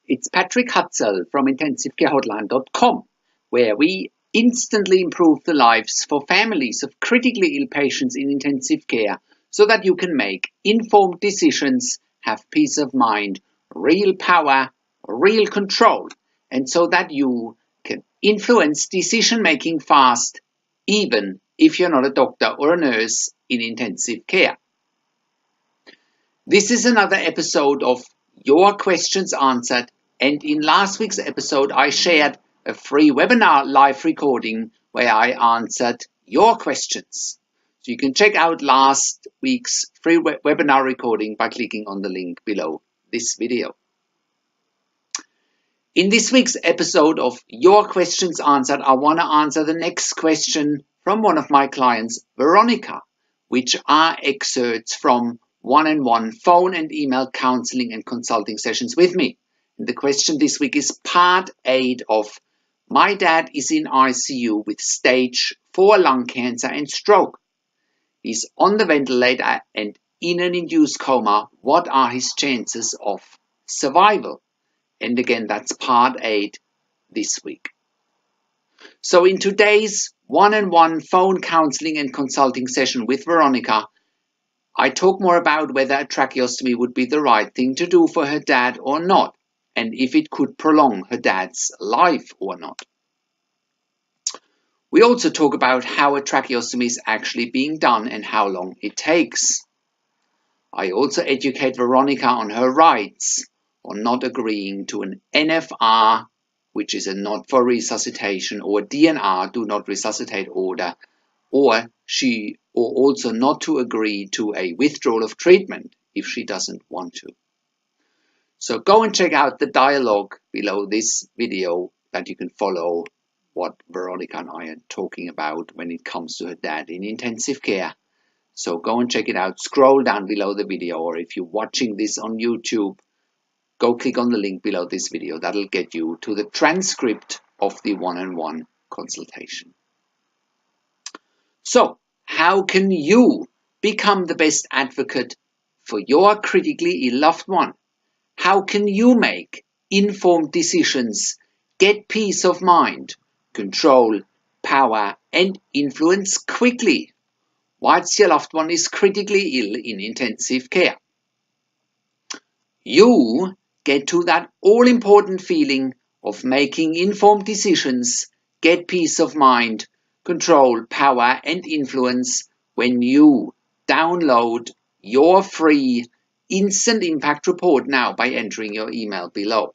it's Patrick Hutzel from IntensiveCareHotline.com, where we instantly improve the lives for families of critically ill patients in intensive care so that you can make informed decisions, have peace of mind, real power, real control, and so that you can influence decision making fast, even if you're not a doctor or a nurse in intensive care. This is another episode of Your Questions Answered, and in last week's episode I shared a free webinar live recording where I answered your questions. So you can check out last week's free webinar recording by clicking on the link below this video. In this week's episode of Your Questions Answered, I want to answer the next question from one of my clients, Veronica, which are excerpts from one-on-one phone and email counseling and consulting sessions with me. And the question this week is part 8 of My dad is in ICU with stage 4 lung cancer and stroke. He's on the ventilator and in an induced coma. What are his chances of survival? And again, that's part 8 this week. So in today's one-on-one phone counseling and consulting session with Veronica, I talk more about whether a tracheostomy would be the right thing to do for her dad or not, and if it could prolong her dad's life or not. We also talk about how a tracheostomy is actually being done and how long it takes. I also educate Veronica on her rights on not agreeing to an NFR, which is a not for resuscitation, or DNR, do not resuscitate order, or also not to agree to a withdrawal of treatment if she doesn't want to. So go and check out the dialogue below this video that you can follow what Veronica and I are talking about when it comes to her dad in intensive care. So go and check it out. Scroll down below the video, or if you're watching this on YouTube, go click on the link below this video. That'll get you to the transcript of the one-on-one consultation. So, how can you become the best advocate for your critically ill loved one? How can you make informed decisions, get peace of mind, control, power, and influence quickly whilst your loved one is critically ill in intensive care? You get to that all-important feeling of making informed decisions, get peace of mind, control, power, and influence when you download your free instant impact report now by entering your email below.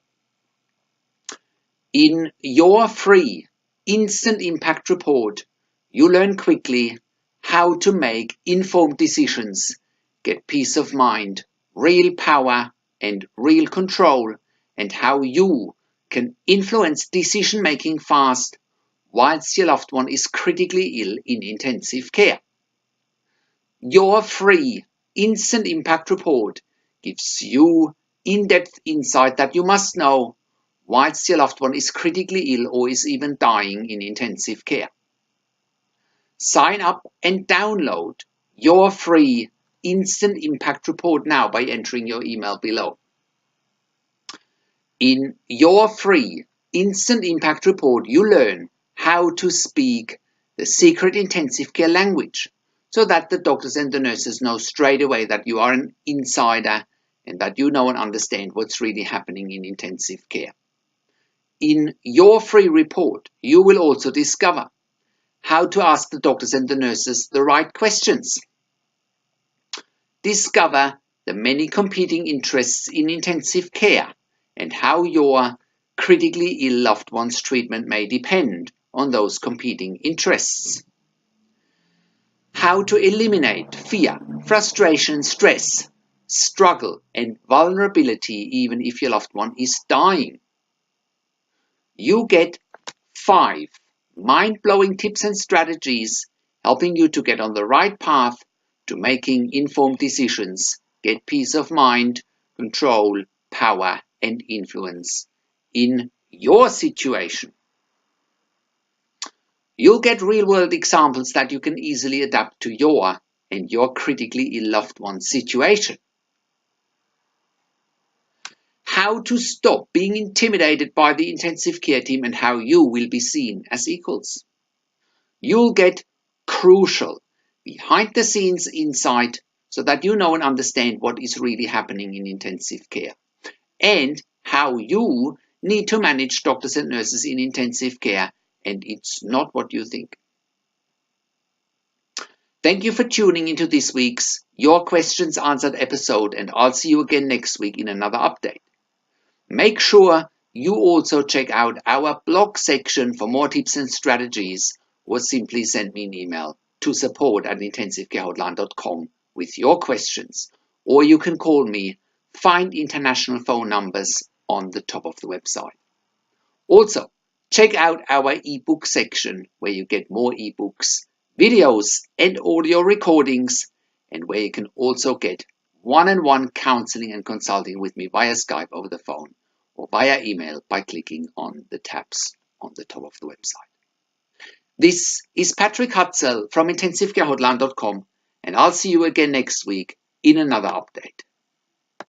In your free instant impact report, you learn quickly how to make informed decisions, get peace of mind, real power, and real control, and how you can influence decision making fast whilst your loved one is critically ill in intensive care. Your free instant impact report gives you in-depth insight that you must know whilst your loved one is critically ill or is even dying in intensive care. Sign up and download your free instant impact report now by entering your email below. In your free instant impact report, you learn how to speak the secret intensive care language so that the doctors and the nurses know straight away that you are an insider and that you know and understand what's really happening in intensive care. In your free report, you will also discover how to ask the doctors and the nurses the right questions. Discover the many competing interests in intensive care and how your critically ill loved one's treatment may depend on those competing interests. How to eliminate fear, frustration, stress, struggle, and vulnerability even if your loved one is dying. You get 5 mind-blowing tips and strategies helping you to get on the right path to making informed decisions, get peace of mind, control, power, and influence in your situation. You'll get real-world examples that you can easily adapt to your and your critically ill loved one's situation. how to stop being intimidated by the intensive care team and how you will be seen as equals. You'll get crucial behind the scenes insight so that you know and understand what is really happening in intensive care and how you need to manage doctors and nurses in intensive care, and it's not what you think. Thank you for tuning into this week's Your Questions Answered episode, and I'll see you again next week in another update. Make sure you also check out our blog section for more tips and strategies, or simply send me an email to support@intensivecarehotline.com with your questions, or you can call me. Find international phone numbers on the top of the website. Also, check out our ebook section where you get more ebooks, videos and audio recordings, and where you can also get one-on-one counseling and consulting with me via Skype over the phone or via email by clicking on the tabs on the top of the website. This is Patrick Hutzel from intensivecarehotline.com, and I'll see you again next week in another update.